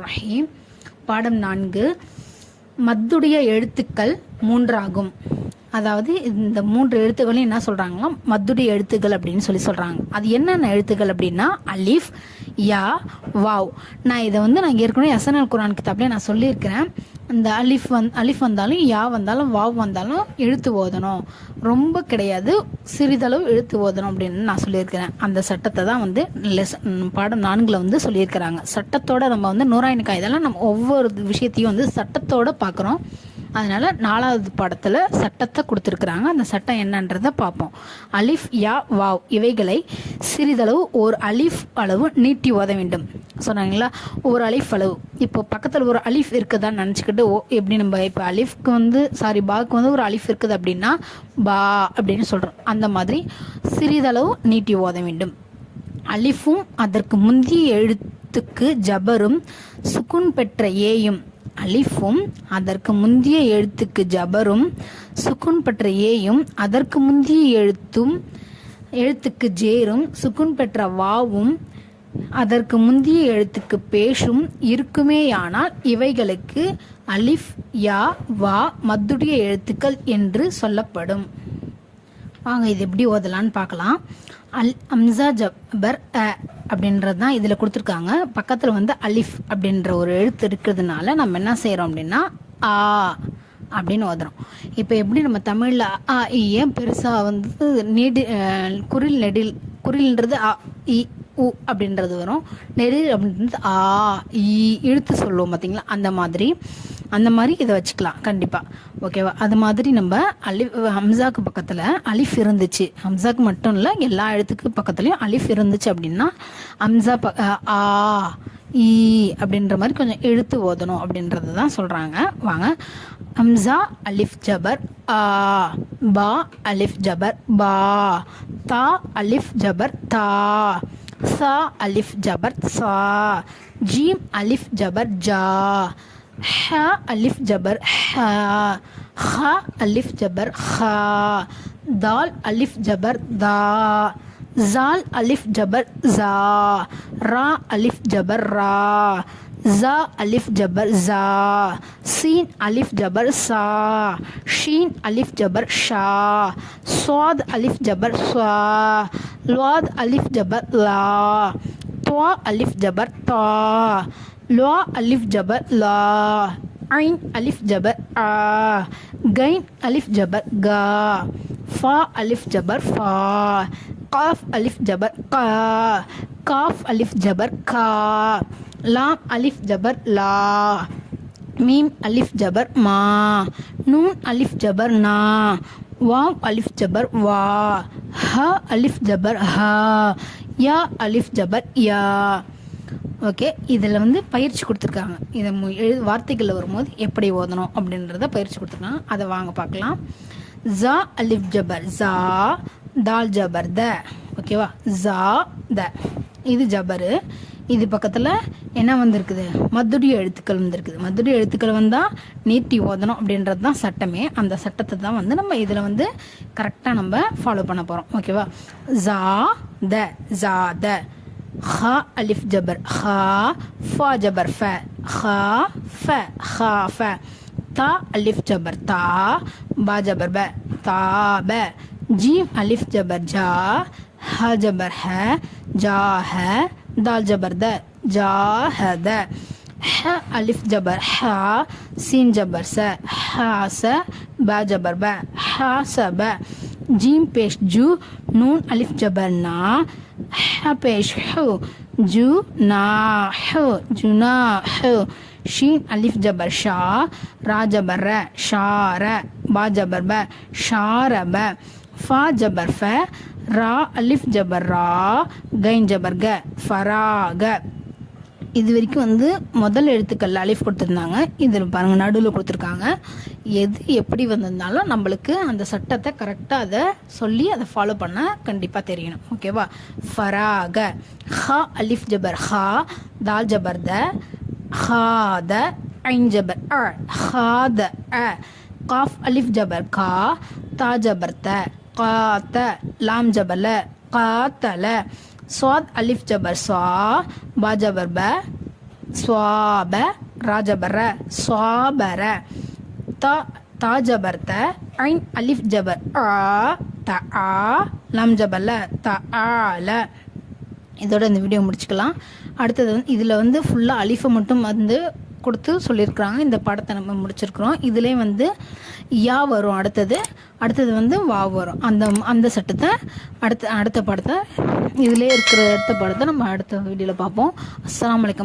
ரஹீம். பாடம் 4. மத்துடைய எழுத்துக்கள் 3 ஆகும். அதாவது இந்த 3 எழுத்துக்களையும் என்ன சொல்கிறாங்கன்னா மத்துடைய எழுத்துக்கள் அப்படின்னு சொல்கிறாங்க. அது என்னென்ன எழுத்துக்கள் அப்படின்னா அலிஃப், யா, வாவ். நான் இதை நான் ஏற்கனவே எஸ்என்எல் குர்ஆன் கிதாப்லேயே நான் சொல்லியிருக்கிறேன். இந்த அலிஃப் வந்தாலும் யா வந்தாலும் வாவ் வந்தாலும் எழுத்து ஓதணும், ரொம்ப கிடையாது சிறிதளவு எழுத்து ஓதணும் அப்படின்னு நான் சொல்லியிருக்கிறேன். அந்த சட்டத்தை தான் பாடம் 4 சொல்லியிருக்கிறாங்க. சட்டத்தோட நம்ம நூறாயின காய்தெல்லாம் நம்ம ஒவ்வொரு விஷயத்தையும் சட்டத்தோட பார்க்குறோம். அதனால் 4வது பாடத்தில் சட்டத்தை கொடுத்துருக்குறாங்க. அந்த சட்டம் என்னன்றதை பார்ப்போம். அலிஃப், யா, வாவ் இவைகளை சிறிதளவு ஒரு அலிஃப் அளவு நீட்டி ஓத வேண்டும் சொன்னாங்களா. ஒரு அலிஃப் அளவு. இப்போ பக்கத்தில் ஒரு அலிஃப் இருக்குதான்னு நினச்சிக்கிட்டு எப்படி நம்ம இப்போ அலிஃப்க்கு பாக்கு ஒரு அலிஃப் இருக்குது அப்படின்னா பா அப்படின்னு சொல்கிறோம். அந்த மாதிரி சிறிதளவு நீட்டி ஓத வேண்டும். அலிஃபும் அதற்கு முந்திய எழுத்துக்கு ஜபரும் சுக்குன் பெற்ற ஏயும். அலிஃபும் அதற்கு முந்திய எழுத்துக்கு ஜபரும் சுக்குன் பெற்ற ஏயும் அதற்கு முந்திய எழுத்துக்கு ஜேரும் சுக்குன் பெற்ற வாவும் அதற்கு முந்திய எழுத்துக்கு பேஷும் இருக்குமேயானால் இவைகளுக்கு அலிஃப், யா, வா மத்துடைய எழுத்துக்கள் என்று சொல்லப்படும். வாங்க இது எப்படி ஓதலான்னு பார்க்கலாம். அம்சா ஜபர் அப்படின்றது தான் இதில் கொடுத்துருக்காங்க. பக்கத்தில் அலிஃப் அப்படின்ற ஒரு எழுத்து இருக்கிறதுனால நம்ம என்ன செய்கிறோம் அப்படின்னா ஆ அப்படின்னு ஓதுறோம். இப்போ எப்படி நம்ம தமிழில் ஆ ஏன் பெருசாக குறில்ன்றது ஆ இ உ அப்படின்றது வரும். நெடில் அப்படின்றது ஆ இ இழுத்து சொல்லுவோம் பார்த்தீங்களா, அந்த மாதிரி இதை வச்சுக்கலாம் கண்டிப்பாக. ஓகேவா? அது மாதிரி நம்ம ஹம்சாக்கு பக்கத்தில் அலிஃப் இருந்துச்சு, ஹம்சாக்கு மட்டும் இல்லை எல்லா எழுத்துக்கு பக்கத்துலையும் அலிஃப் இருந்துச்சு அப்படின்னா ஹம்சா ஆ ஈ அப்படின்ற மாதிரி கொஞ்சம் எழுத்து ஓதணும் அப்படின்றது தான் சொல்கிறாங்க. வாங்க. ஹம்சா அலிஃப் ஜபர் ஆ, பா அலிஃப் ஜபர் பா, தா அலிஃப் ஜபர் தா, சா அலிஃப் ஜபர் சா, ஜீம் அலிஃப் ஜபர் ஜா, ஹ அலிஃப் ஜபர் ஹ, ஹ அலிஃப் ஜபர் ஹ, தால் அலிஃப் ஜபர் தா, ஜால் அலிஃப் ஜபர் ஜா, ரா அலிஃப் ஜபர் ரா, ஜா அலிஃப் ஜபர் ஜா, சீன் அலிஃப் ஜபர் சா, ஷீன் அலிஃப் ஜபர் ஷா, ஸ்வாத் அலிஃப் ஜபர் ஸ்வா, ல்வாத் அலிஃப் ஜபர் லா, துவா அலிஃப் ஜபர் தா, லுவா அலிஃப் ஜபர் லா, ஐன் அலிஃப் ஜபர் ஆ, கைன் அலிஃப் ஜபர் கா, ஃபா அலிஃப் ஜபர் ஃபா, காஃப் அலிஃப் ஜபர் கா, காஃப் அலிஃப் ஜபர் கா, லாம் அலிஃப் ஜபர் லா, மீம் அலிஃப் ஜபர் மா, நூன் அலிஃப் ஜபர் நா, வாவ் அலிஃப் ஜபர் வா, ஹ அலிஃப் ஜபர் ஹா, யா அலிஃப் ஜபர் யா. ஓகே, இதில் பயிற்சி கொடுத்துருக்காங்க. இதை வார்த்தைகளில் வரும்போது எப்படி ஓதணும் அப்படின்றத பயிற்சி கொடுத்துருக்காங்க. அதை வாங்க பார்க்கலாம். ஜா அலிஃப் ஜபர் ஜா, தால் ஜபர் த. ஓகேவா? ஜா த இது ஜபரு. இது பக்கத்தில் என்ன வந்திருக்குது? மத்துடைய எழுத்துக்கள் வந்திருக்குது. மத்துடைய எழுத்துக்கள் வந்தால் நீட்டி ஓதணும் அப்படின்றது தான் சட்டமே. அந்த சட்டத்தை தான் நம்ம இதில் கரெக்டாக நம்ம ஃபாலோ பண்ண போகிறோம். ஓகேவா? ஜா த ஜா த, ஹா அலிஃப் ஜபர் ஹா, ஃபா ஜபர் ஃப, ஹா ஃப ஹா ஃப, தா அலிஃப் ஜபர் தா, பா ஜபர் ப தா ப, ஜீம் அலிஃப் ஜபர் ஜா, ஹ ஜபர் ஹ ஜா ஹ, தால் ஜபர் த ஜா ஹ த, ஹ அலிஃப் ஜபர் ஹ, சீன் ஜபர் ச ஹ ச, பா ஜபர் ப ஹ ச ப, ஜீம் பேஷ் ஜூ, நூன் அலிஃப் ஜபர் நா, ஹ பேஷ் ஹு ஜூ நா ஹு ஜுனா ஹு, ஷீன் அலிஃப் ஜபர் ஷா, ரா ஜபர் ர ஷா ர, பா ஜபர் ப ஷா ர ப, ஃபா ஜபர் ஃப, ரா அலிஃப் ஜபர் ரா, கைன் ஜபர் க ஃபராக. இது வரைக்கும் முதல் எழுத்துக்கள் அலிஃப் கொடுத்துருந்தாங்க. இதில் பாருங்கள் நடுவில் கொடுத்துருக்காங்க. எது எப்படி வந்திருந்தாலும் நம்மளுக்கு அந்த சட்டத்தை கரெக்டாக அதை சொல்லி அதை ஃபாலோ பண்ண கண்டிப்பாக தெரியணும். ஓகேவா? ஃபராக. ஹா அலிஃப் ஜபர் ஹா, தால் ஜபர் த, ஹா த, ஐன் ஜபர் அ, ஹா த அ, காஃப் அலிஃப் ஜபர் கா, தா ஜபர் த, கா த, லாம் ஜபர் ல, கா த ல, स्वाद अलिफ जबर स्वा, बा जबर ब, ஸ்வாப ராஜபர ஸ்வாபர தா ஜபர் த ஐன் அலிஃப் ஜபர் ஆ த ஆ லம் ஜபர்ல த ஆல. இதோட இந்த வீடியோ முடிச்சுக்கலாம். அடுத்தது வந்து இதில் வந்து ஃபுல்லாக அலிஃபை மட்டும் வந்து கொடுத்து சொல்லியிருக்கிறாங்க. இந்த பாடத்தை நம்ம முடிச்சிருக்கிறோம். இதுலேயே வந்து யா வரும். அடுத்தது வந்து வா வரும். அந்த சட்டத்தை அடுத்த பாடத்தை இதிலே இருக்கிற அடுத்த பாடத்தை நம்ம அடுத்த வீடியோவில் பார்ப்போம். அஸ்ஸலாமு அலைக்கும்.